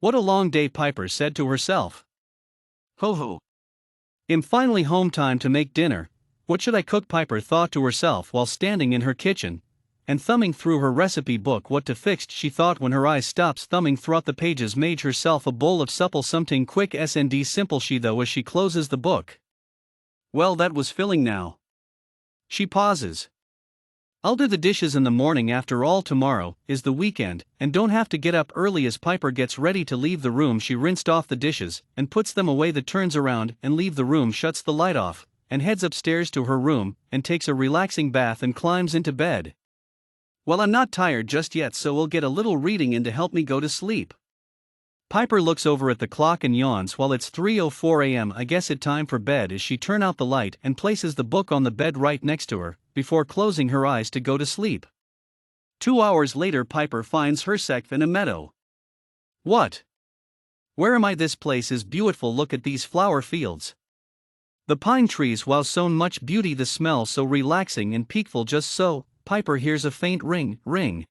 What a long day, Piper said to herself. Ho ho. I'm finally home, time to make dinner. What should I cook? Piper thought to herself while standing in her kitchen and thumbing through her recipe book. What to fix, she thought when her eyes stopped thumbing throughout the pages. Made herself a bowl of supple something quick and simple she though as she closes the book. Well, that was filling now. She pauses. I'll do the dishes in the morning, after all tomorrow is the weekend, and don't have to get up early. As Piper gets ready to leave the room, she rinsed off the dishes and puts them away. The turns around and leave the room, shuts the light off, and heads upstairs to her room and takes a relaxing bath and climbs into bed. Well, I'm not tired just yet, so we'll get a little reading in to help me go to sleep. Piper looks over at the clock and yawns. While it's 3:04 a.m. I guess it's time for bed as she turns out the light and places the book on the bed right next to her, before closing her eyes to go to sleep. 2 hours later, Piper finds herself in a meadow. What? Where am I? This place is beautiful. Look at these flower fields. The pine trees, wow, so much beauty. The smell so relaxing and peaceful. Just so, Piper hears a faint ring.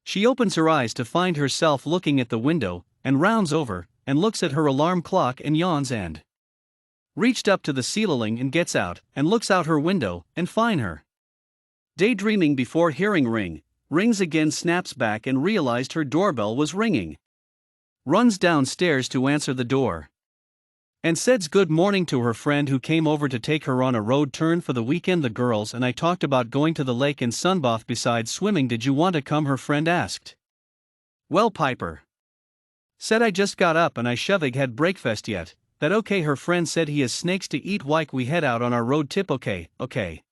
She opens her eyes to find herself looking at the window, and rounds over, and looks at her alarm clock and yawns and reached up to the ceiling and gets out, and looks out her window, and find her daydreaming before hearing rings again, snaps back and realized her doorbell was ringing. Runs downstairs to answer the door. And says good morning to her friend who came over to take her on a road turn for the weekend. The girls and I talked about going to the lake and sunbath besides swimming. Did you want to come? Her friend asked. Well, Piper said, I just got up and I shovig had breakfast yet. That okay? Her friend said, he has snakes to eat. Like we head out on our road trip. Okay.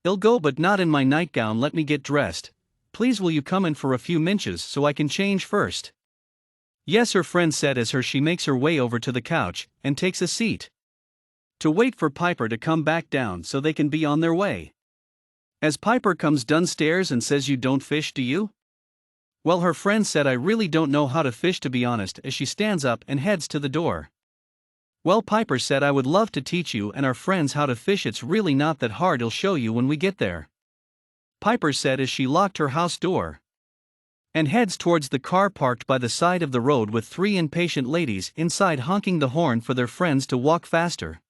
I'll go, but not in my nightgown. Let me get dressed. Please, will you come in for a few minutes so I can change first? Yes, her friend said as she makes her way over to the couch and takes a seat to wait for Piper to come back down so they can be on their way. As Piper comes downstairs and says, you don't fish, do you? Well, her friend said, I really don't know how to fish, to be honest, as she stands up and heads to the door. Well, Piper said, I would love to teach you and our friends how to fish. It's really not that hard. I'll show you when we get there. Piper said as she locked her house door and heads towards the car parked by the side of the road with 3 impatient ladies inside honking the horn for their friends to walk faster.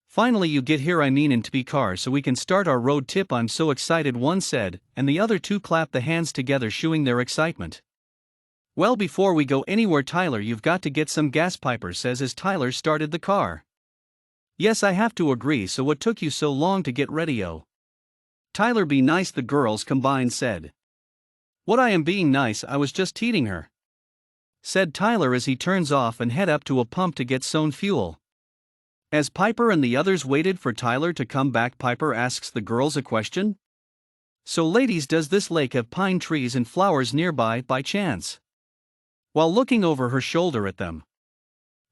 Finally, you get here, I mean into the car, so we can start our road trip. I'm so excited, one said, and the other 2 clapped the hands together, showing their excitement. Well, before we go anywhere, Tyler, you've got to get some gas, Piper says as Tyler started the car. Yes, I have to agree. So what took you so long to get ready? Oh, Tyler, be nice, the girls combined said. What, I am being nice, I was just teasing her, said Tyler as he turns off and head up to a pump to get some fuel. As Piper and the others waited for Tyler to come back, Piper asks the girls a question. So ladies, does this lake have pine trees and flowers nearby by chance? While looking over her shoulder at them.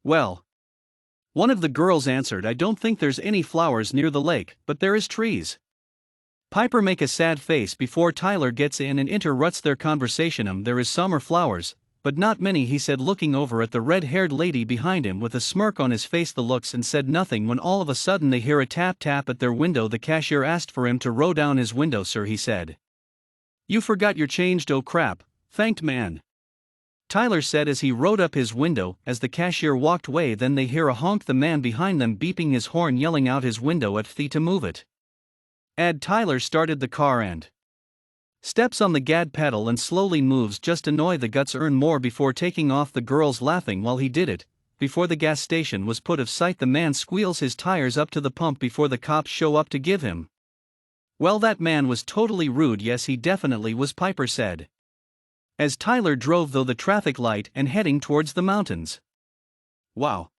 Well, one of the girls answered, I don't think there's any flowers near the lake, but there is trees. Piper make a sad face before Tyler gets in and interrupts their conversation. There is summer flowers, but not many, he said, looking over at the red-haired lady behind him with a smirk on his face. The looks and said nothing when all of a sudden they hear a tap at their window. The cashier asked for him to roll down his window. Sir, he said. You forgot your change. Oh crap, thanked man. Tyler said as he rode up his window. As the cashier walked away, then they hear a honk, the man behind them beeping his horn, yelling out his window at Thea to move it. Tyler started the car and steps on the gad pedal and slowly moves, just annoy the guts earn more before taking off. The girls laughing while he did it. Before the gas station was put of sight, the man squeals his tires up to the pump before the cops show up to give him. Well, that man was totally rude. Yes, he definitely was, Piper said. As Tyler drove through the traffic light and heading towards the mountains. Wow.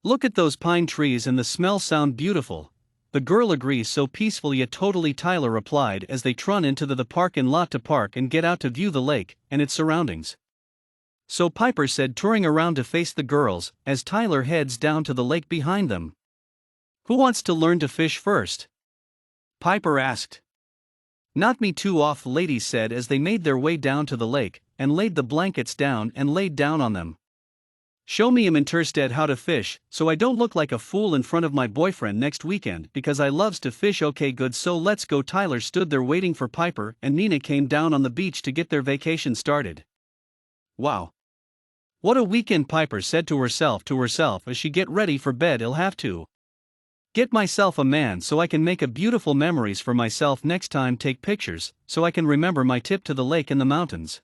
Look at those pine trees and the smell sound beautiful. The girl agrees, so peaceful yet totally, Tyler replied as they trun into the parking lot to park and get out to view the lake and its surroundings. So Piper said, touring around to face the girls as Tyler heads down to the lake behind them. Who wants to learn to fish first? Piper asked. Not me, 2 off ladies said as they made their way down to the lake and laid the blankets down and laid down on them. Show me, I'm interested how to fish, so I don't look like a fool in front of my boyfriend next weekend, because I loves to fish. Okay, good, so let's go. Tyler stood there waiting for Piper and Nina came down on the beach to get their vacation started. Wow. What a weekend, Piper said to herself as she get ready for bed. I'll have to get myself a man so I can make a beautiful memories for myself next time, take pictures, so I can remember my trip to the lake and the mountains.